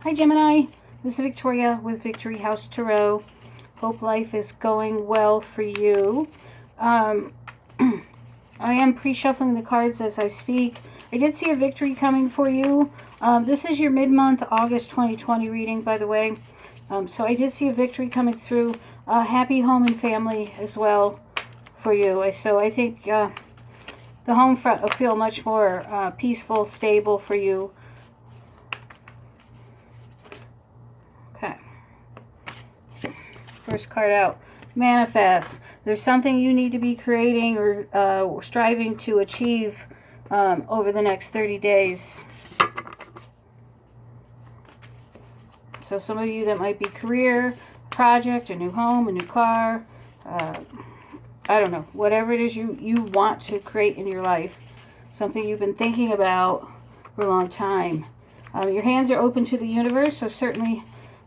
Hi Gemini, this is Victoria with Victory House Tarot. Hope life is going well for you. I am pre-shuffling the cards as I speak. I did see a victory coming for you. This is your mid-month August 2020 reading, by the way. So I did see a victory coming through. Happy home and family as well for you. So I think the home front will feel much more peaceful, stable for you. Okay. First card out. Manifest. There's something you need to be creating or striving to achieve over the next 30 days. So some of you that might be career, project, a new home, a new car, I don't know, whatever it is you want to create in your life, something you've been thinking about for a long time. Your hands are open to the universe, so certainly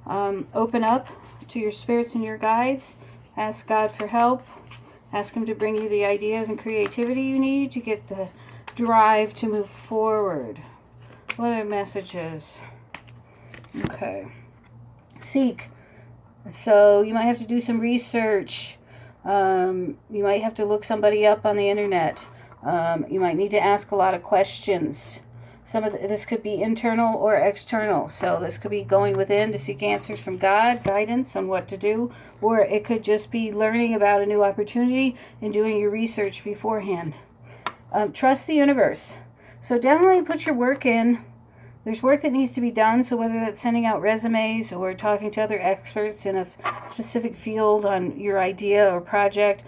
open up to your spirits and your guides. Ask God for help. Ask Him to bring you the ideas and creativity you need to get the drive to move forward. What are messages? Okay. Seek. So you might have to do some research. You might have to look somebody up on the internet. You might need to ask a lot of questions. This could be internal or external. So this could be going within to seek answers from God, guidance on what to do, or it could just be learning about a new opportunity and doing your research beforehand. Trust the universe. So definitely put your work in. There's work that needs to be done, so whether that's sending out resumes or talking to other experts in a specific field on your idea or project.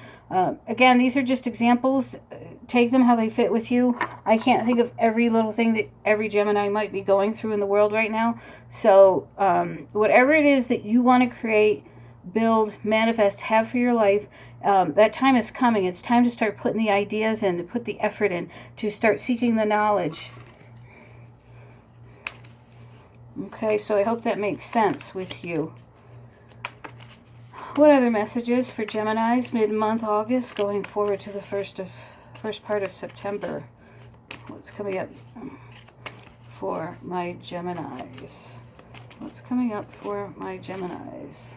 Again, these are just examples. Take them how they fit with you. I can't think of every little thing that every Gemini might be going through in the world right now. So whatever it is that you want to create, build, manifest, have for your life, that time is coming. It's time to start putting the ideas in, to put the effort in, to start seeking the knowledge. Okay, so I hope that makes sense with you. What other messages for Geminis mid-month August going forward to the first part of September? What's coming up for my Geminis? What's coming up for my Geminis?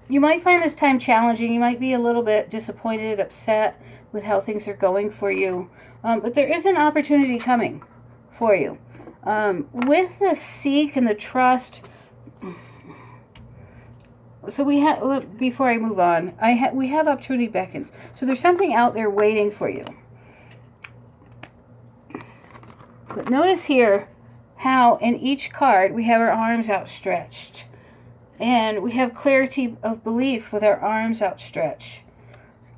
You might find this time challenging. You might be a little bit disappointed, upset with how things are going for you. But there is an opportunity coming for you. With the seek and the trust, so we have, before I move on, we have opportunity beckons. So there's something out there waiting for you. But notice here how in each card we have our arms outstretched. And we have clarity of belief with our arms outstretched.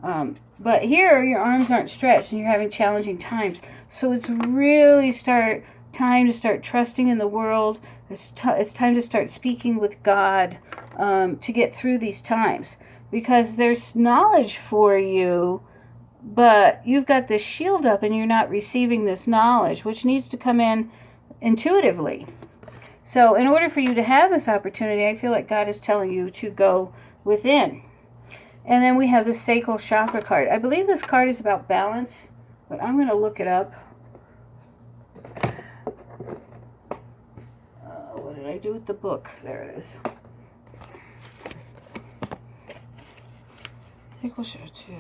But here, your arms aren't stretched and you're having challenging times. So it's really time to start trusting in the world. It's time to start speaking with God to get through these times. Because there's knowledge for you, but you've got this shield up and you're not receiving this knowledge, which needs to come in intuitively. So in order for you to have this opportunity, I feel like God is telling you to go within. And then we have the Sacral Chakra card. I believe this card is about balance, but I'm going to look it up. What did I do with the book? There it is. Sacral Chakra 2.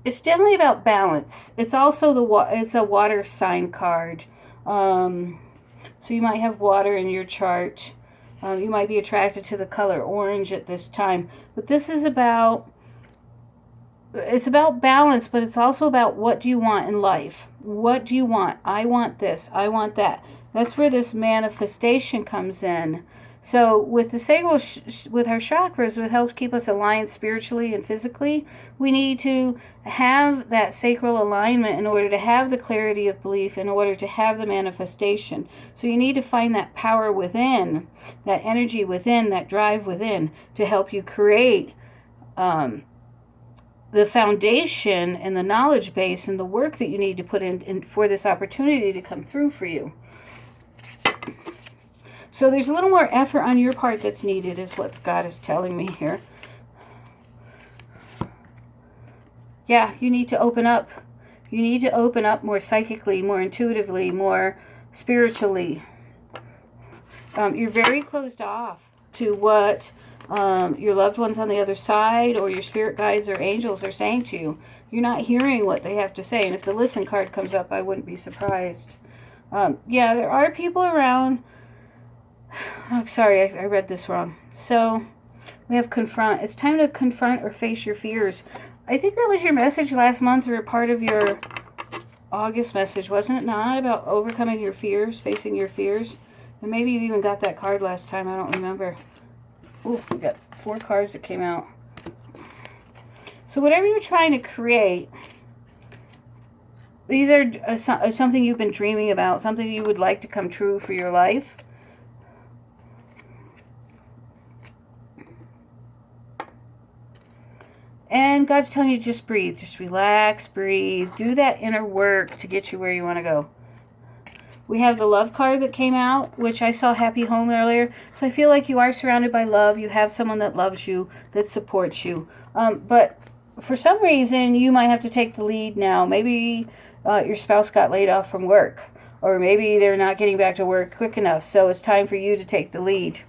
It's definitely about balance. It's also it's a water sign card. So you might have water in your chart. You might be attracted to the color orange at this time. But this is it's about balance, but it's also about what do you want in life? What do you want? I want this. I want that. That's where this manifestation comes in. So with the sacral, with our chakras, it helps keep us aligned spiritually and physically. We need to have that sacral alignment in order to have the clarity of belief, in order to have the manifestation. So you need to find that power within, that energy within, that drive within to help you create the foundation and the knowledge base and the work that you need to put in for this opportunity to come through for you. So there's a little more effort on your part that's needed, is what God is telling me here. Yeah, you need to open up. You need to open up more psychically, more intuitively, more spiritually. You're very closed off to what your loved ones on the other side or your spirit guides or angels are saying to you. You're not hearing what they have to say. And if the listen card comes up, I wouldn't be surprised. Yeah, there are people around. Oh, sorry, I read this wrong. So we have confront. It's time to confront or face your fears. I think that was your message last month, or part of your August message, wasn't it not? About overcoming your fears, facing your fears. And maybe you even got that card last time. I don't remember. Ooh, we got 4 cards that came out. So whatever you're trying to create, these are something you've been dreaming about, something you would like to come true for your life. And God's telling you, just breathe. Just relax, breathe. Do that inner work to get you where you want to go. We have the love card that came out, which I saw happy home earlier. So I feel like you are surrounded by love. You have someone that loves you, that supports you. But for some reason, you might have to take the lead now. Maybe your spouse got laid off from work. Or maybe they're not getting back to work quick enough. So it's time for you to take the lead.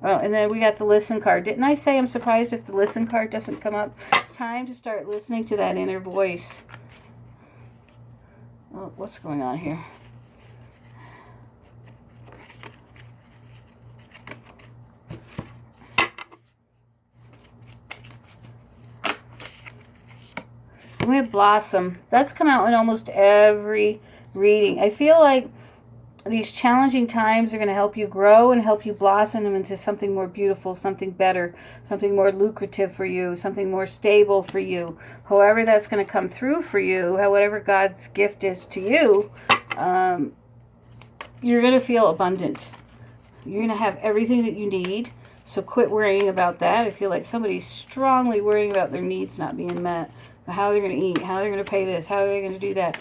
Oh, and then we got the listen card. Didn't I say I'm surprised if the listen card doesn't come up? It's time to start listening to that inner voice. Oh, what's going on here? We have blossom. That's come out in almost every reading. I feel like these challenging times are going to help you grow and help you blossom them into something more beautiful, something better, something more lucrative for you, something more stable for you. However that's going to come through for you, whatever God's gift is to you, you're going to feel abundant. You're going to have everything that you need. So quit worrying about that. I feel like somebody's strongly worrying about their needs not being met. How they're going to eat, how they're going to pay this, how they're going to do that.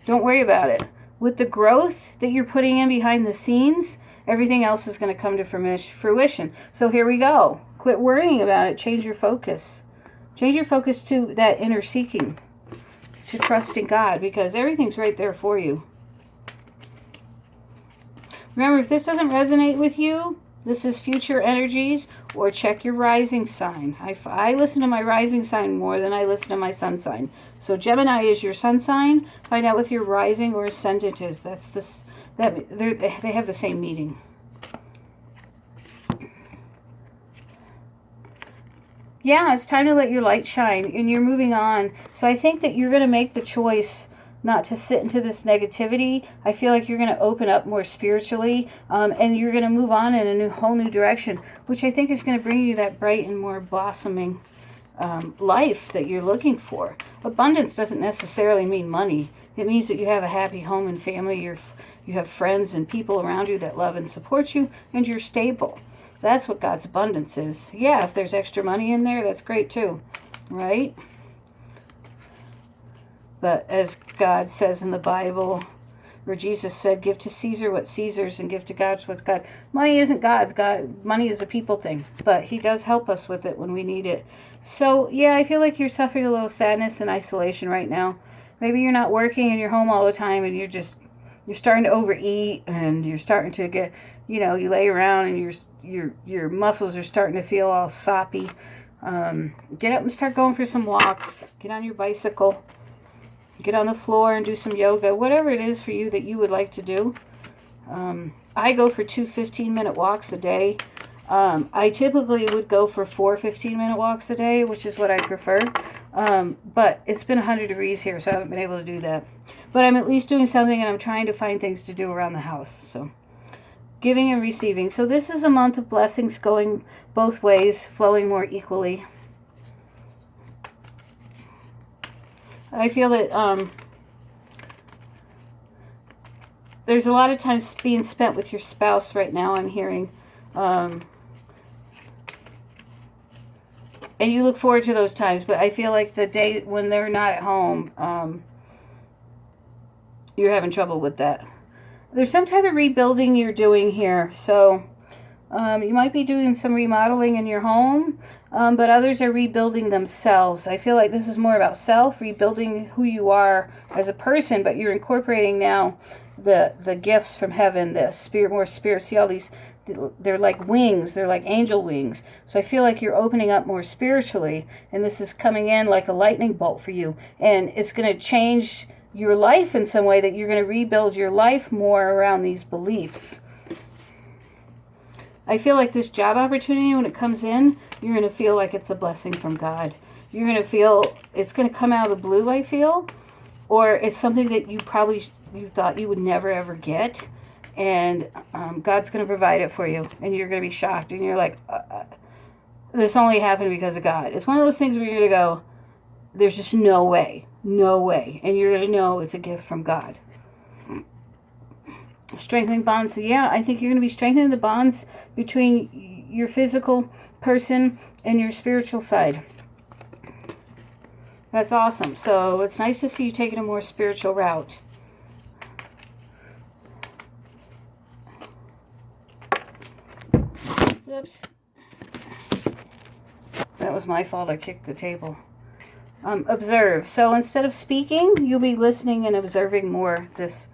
Don't worry about it. With the growth that you're putting in behind the scenes, everything else is going to come to fruition. So here we go. Quit worrying about it. Change your focus. Change your focus to that inner seeking, to trusting God, because everything's right there for you. Remember, if this doesn't resonate with you, this is future energies, or check your rising sign. I listen to my rising sign more than I listen to my sun sign. So Gemini is your sun sign. Find out what your rising or ascendant is. They have the same meaning. Yeah, it's time to let your light shine, and you're moving on. So I think that you're going to make the choice not to sit into this negativity. I feel like you're going to open up more spiritually, and you're going to move on in a whole new direction, which I think is going to bring you that bright and more blossoming life that you're looking for. Abundance doesn't necessarily mean money. It means that you have a happy home and family, you have friends and people around you that love and support you, and you're stable. That's what God's abundance is. Yeah, if there's extra money in there, that's great too, right? But as God says in the Bible, where Jesus said, give to Caesar what's Caesar's and give to God what's God. Money isn't God's. Money is a people thing. But he does help us with it when we need it. So, yeah, I feel like you're suffering a little sadness and isolation right now. Maybe you're not working and you're home all the time and you're starting to overeat and you're starting to get, you lay around and your muscles are starting to feel all soppy. Get up and start going for some walks. Get on your bicycle. Get on the floor and do some yoga, whatever it is for you that you would like to do. I go for 2 15-minute walks a day. I typically would go for 4 15-minute walks a day, which is what I prefer. But it's been 100 degrees here, so I haven't been able to do that. But I'm at least doing something, and I'm trying to find things to do around the house. So giving and receiving. So this is a month of blessings going both ways, flowing more equally. I feel that there's a lot of time being spent with your spouse right now, I'm hearing. And you look forward to those times, but I feel like the day when they're not at home, you're having trouble with that. There's some type of rebuilding you're doing here. So you might be doing some remodeling in your home, but others are rebuilding themselves. I feel like this is more about self, rebuilding who you are as a person, but you're incorporating now the gifts from heaven, the spirit, more spirit. See all these, they're like wings, they're like angel wings. So I feel like you're opening up more spiritually, and this is coming in like a lightning bolt for you, and it's going to change your life in some way, that you're going to rebuild your life more around these beliefs. I feel like this job opportunity, when it comes in, you're going to feel like it's a blessing from God. You're going to feel it's going to come out of the blue, I feel, or it's something that you thought you would never ever get, and God's going to provide it for you, and you're going to be shocked, and you're like, this only happened because of God. It's one of those things where you're going to go, there's just no way, and you're going to know it's a gift from God. Strengthening bonds. So yeah, I think you're going to be strengthening the bonds between your physical person and your spiritual side. That's awesome. So it's nice to see you taking a more spiritual route. Oops. That was my fault. I kicked the table. Observe. So instead of speaking, you'll be listening and observing more this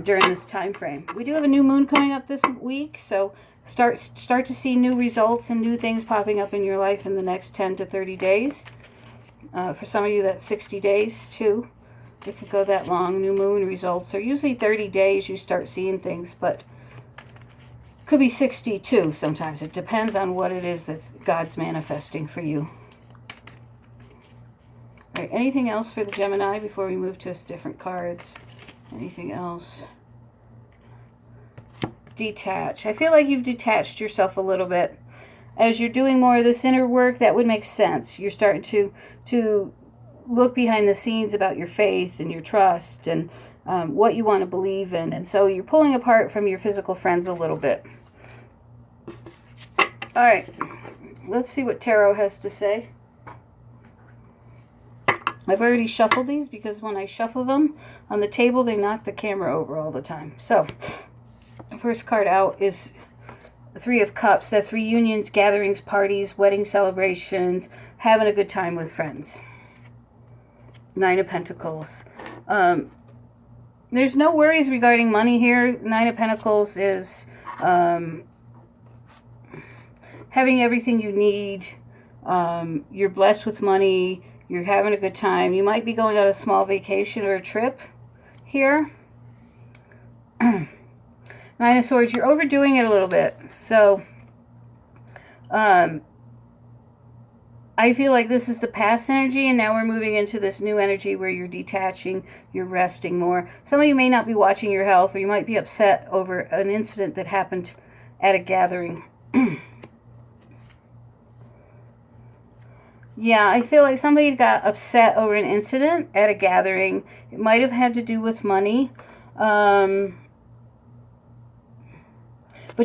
during this time frame. We do have a new moon coming up this week, so start to see new results and new things popping up in your life in the next 10 to 30 days. For some of you, that's 60 days too. It could go that long. New moon results are usually 30 days you start seeing things, but could be 62 sometimes. It depends on what it is that God's manifesting for you. All right, anything else for the Gemini before we move to different cards? Anything else? Detach. I feel like you've detached yourself a little bit. As you're doing more of this inner work, that would make sense. You're starting to look behind the scenes about your faith and your trust and what you want to believe in. And so you're pulling apart from your physical friends a little bit. All right. Let's see what Tarot has to say. I've already shuffled these because when I shuffle them on the table, they knock the camera over all the time. So, the first card out is the Three of Cups. That's reunions, gatherings, parties, wedding celebrations, having a good time with friends. Nine of Pentacles. There's no worries regarding money here. Nine of Pentacles is having everything you need. You're blessed with money. You're having a good time. You might be going on a small vacation or a trip here. Nine of Swords, you're overdoing it a little bit. So, I feel like this is the past energy, and now we're moving into this new energy where you're detaching, you're resting more. Some of you may not be watching your health, or you might be upset over an incident that happened at a gathering. Yeah, I feel like somebody got upset over an incident at a gathering. It might have had to do with money. But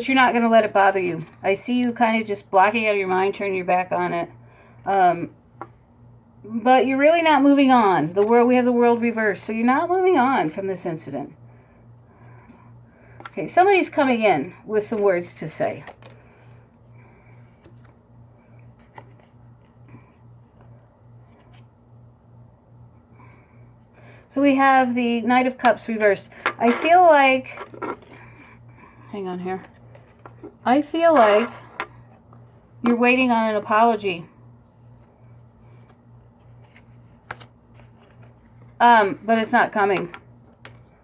you're not going to let it bother you. I see you kind of just blocking out of your mind, turning your back on it. But you're really not moving on. We have the world reversed, so you're not moving on from this incident. Okay, somebody's coming in with some words to say. So we have the Knight of Cups reversed. I feel like, hang on here. I feel like you're waiting on an apology. But it's not coming.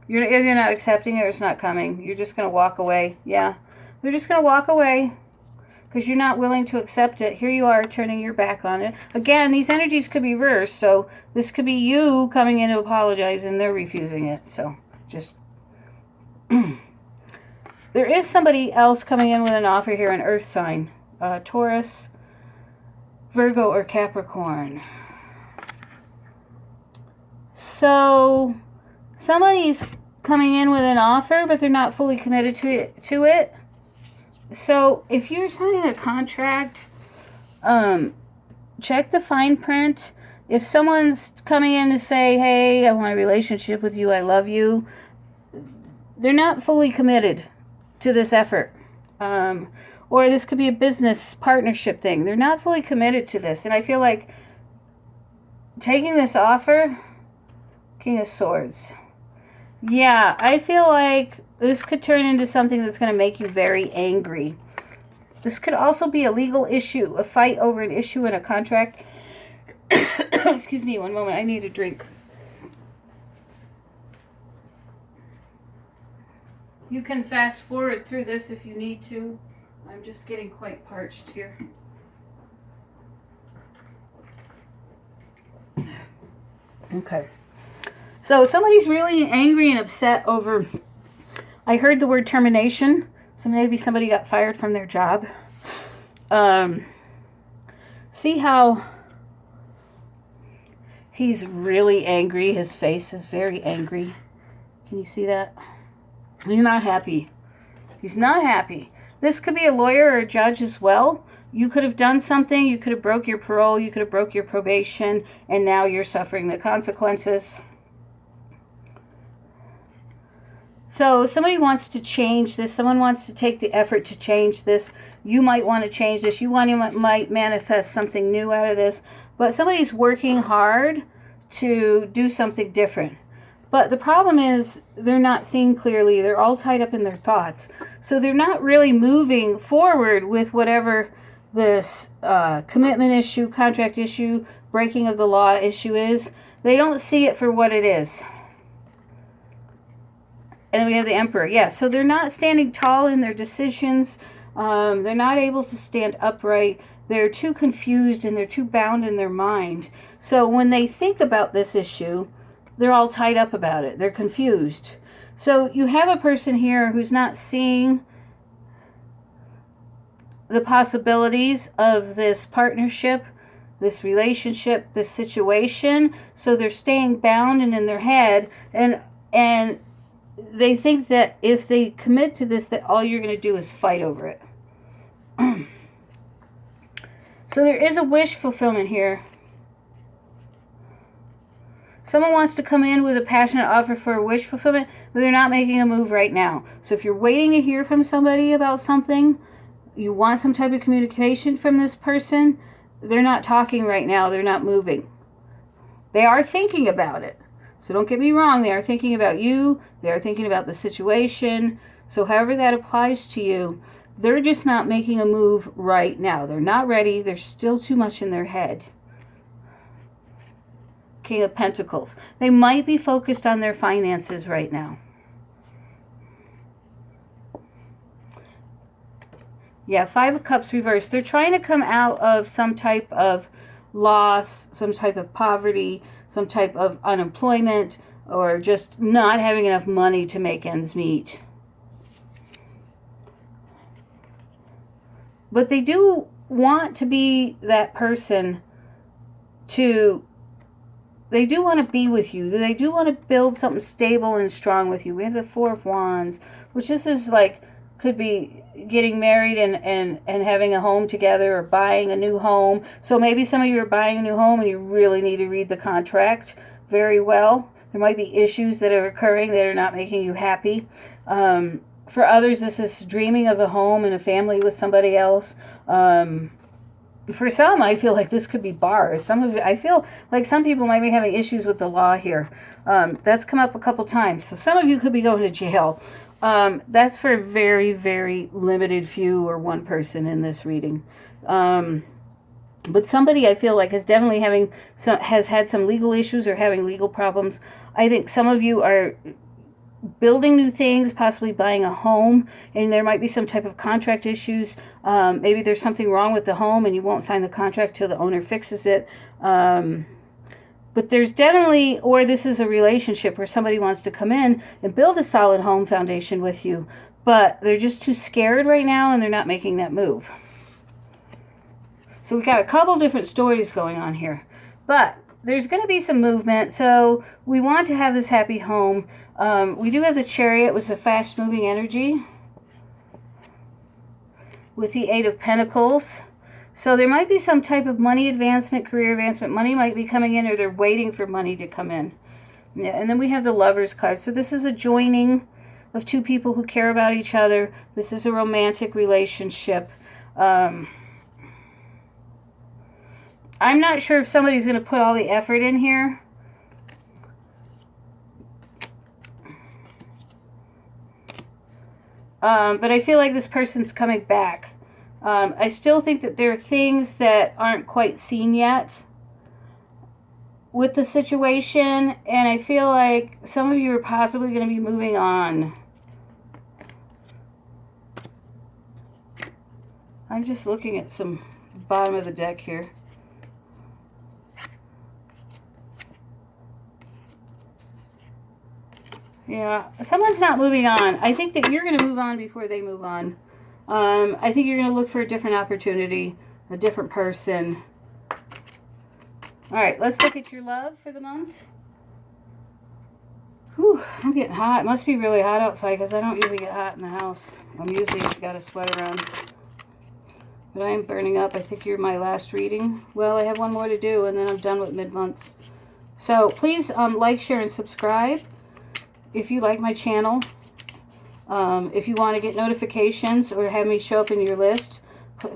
You're not accepting it, or it's not coming. You're just going to walk away. Yeah. You're just going to walk away because you're not willing to accept it. Here you are turning your back on it. Again, these energies could be reversed, so this could be you coming in to apologize and they're refusing it. So just... There is somebody else coming in with an offer here, an earth sign. Taurus, Virgo, or Capricorn. So somebody's coming in with an offer, but they're not fully committed to it. So if you're signing a contract, check the fine print. if someone's coming in to say, hey, I want a relationship with you, I love you, they're not fully committed to this effort. Or this could be a business partnership thing. They're not fully committed to this. And I feel like taking this offer, King of Swords. Yeah, I feel like this could turn into something that's going to make you very angry. This could also be a legal issue, a fight over an issue in a contract. Excuse me, one moment. I need a drink. You can fast forward through this if you need to. I'm just getting quite parched here. Okay. So somebody's really angry and upset over, I heard the word termination. So maybe somebody got fired from their job. See how he's really angry. His face is very angry. Can you see that? He's not happy. He's not happy. This could be a lawyer or a judge as well. You could have done something. You could have broke your parole. You could have broke your probation. And now you're suffering the consequences. So somebody wants to change this. Someone wants to take the effort to change this. You might want to change this. You might manifest something new out of this. But somebody's working hard to do something different. But the problem is they're not seeing clearly. They're all tied up in their thoughts. So they're not really moving forward with whatever this commitment issue, contract issue, breaking of the law issue is. They don't see it for what it is. And then we have the Emperor. Yeah, so they're not standing tall in their decisions. They're not able to stand upright. They're too confused and they're too bound in their mind. So when they think about this issue, they're all tied up about it. They're confused. So you have a person here who's not seeing the possibilities of this partnership, this relationship, this situation. So they're staying bound and in their head. And they think that if they commit to this, that all you're going to do is fight over it. So there is a wish fulfillment here. Someone wants to come in with a passionate offer for a wish fulfillment, but they're not making a move right now. So if you're waiting to hear from somebody about something, you want some type of communication from this person, they're not talking right now. They're not moving. They are thinking about it. So don't get me wrong. They are thinking about you. They are thinking about the situation. So however that applies to you, they're just not making a move right now. They're not ready. There's still too much in their head. King of Pentacles. They might be focused on their finances right now. Yeah, Five of Cups reversed. They're trying to come out of some type of loss, some type of poverty, some type of unemployment, or just not having enough money to make ends meet. But they do want to be that person to... They do want to be with you. They do want to build something stable and strong with you. We have the Four of Wands, which this is like, could be getting married and having a home together or buying a new home. So maybe some of you are buying a new home and you really need to read the contract very well. There might be issues that are occurring that are not making you happy. For others, this is dreaming of a home and a family with somebody else. For some, I feel like this could be bars. I feel like some people might be having issues with the law here. That's come up a couple times. So some of you could be going to jail. That's for a very, very limited few or one person in this reading. But somebody I feel like is definitely has had some legal issues or having legal problems. I think some of you are building new things, possibly buying a home, and there might be some type of contract issues. Maybe there's something wrong with the home and you won't sign the contract till the owner fixes it. But there's definitely, or this is a relationship where somebody wants to come in and build a solid home foundation with you, but they're just too scared right now and they're not making that move. So we've got a couple different stories going on here, but there's going to be some movement. So we want to have this happy home. We do have the Chariot, which is a fast-moving energy, with the Eight of Pentacles. So there might be some type of money advancement, career advancement. Money might be coming in, or they're waiting for money to come in. Yeah, and then we have the Lovers card. So this is a joining of two people who care about each other. This is a romantic relationship. I'm not sure if somebody's going to put all the effort in here. But I feel like this person's coming back. I still think that there are things that aren't quite seen yet with the situation, and I feel like some of you are possibly going to be moving on. I'm just looking at some bottom of the deck here. Yeah, someone's not moving on. I think that you're going to move on before they move on. I think you're going to look for a different opportunity, a different person. All right, let's look at your love for the month. Whew, I'm getting hot. It must be really hot outside because I don't usually get hot in the house. I'm usually got a sweater on. But I am burning up. I think you're my last reading. Well, I have one more to do, and then I'm done with mid-months. So please like, share, and subscribe if you like my channel. If you want to get notifications or have me show up in your list,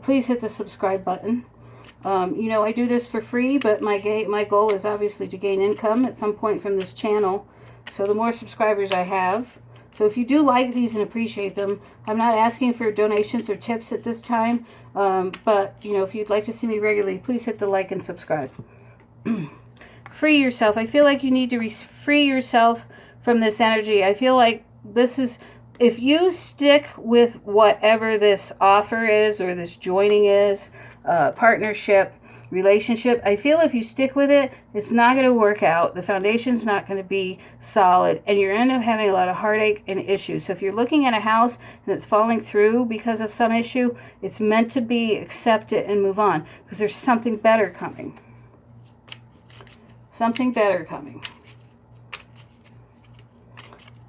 please hit the subscribe button. You know, I do this for free, but my goal is obviously to gain income at some point from this channel. So the more subscribers I have. So if you do like these and appreciate them, I'm not asking for donations or tips at this time. But, you know, if you'd like to see me regularly, please hit the like and subscribe. Free yourself. I feel like you need to free yourself from this energy. I feel like this is, if you stick with whatever this offer is or this joining is, partnership, relationship, I feel if you stick with it, it's not going to work out. The foundation's not going to be solid, and you're end up having a lot of heartache and issues. So if you're looking at a house and it's falling through because of some issue, it's meant to be, accept it and move on, because there's something better coming. Something better coming.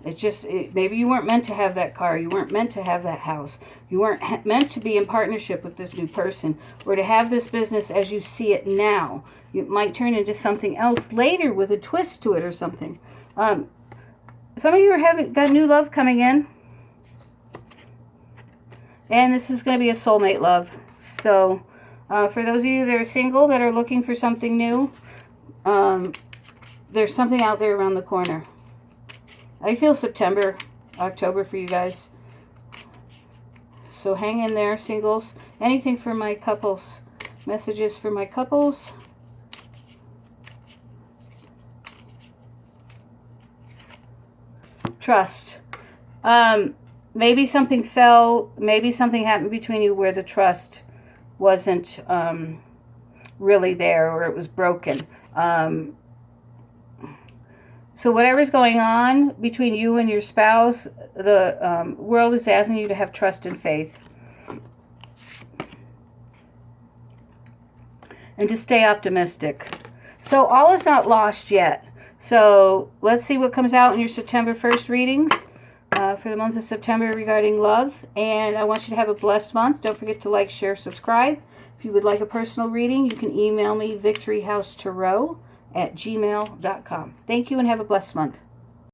It's just, maybe you weren't meant to have that car. You weren't meant to have that house. You weren't meant to be in partnership with this new person or to have this business as you see it now. It might turn into something else later with a twist to it or something. Some of you got new love coming in. And this is going to be a soulmate love. So for those of you that are single that are looking for something new, there's something out there around the corner. I feel September, October for you guys. So hang in there, singles. Anything for my couples. Messages for my couples. Trust. Maybe something fell. Maybe something happened between you where the trust wasn't really there, or it was broken. So whatever's going on between you and your spouse, the world is asking you to have trust and faith. And to stay optimistic. So all is not lost yet. So let's see what comes out in your September 1st readings for the month of September regarding love. And I want you to have a blessed month. Don't forget to like, share, subscribe. If you would like a personal reading, you can email me victoryhousetarot@gmail.com. Thank you and have a blessed month.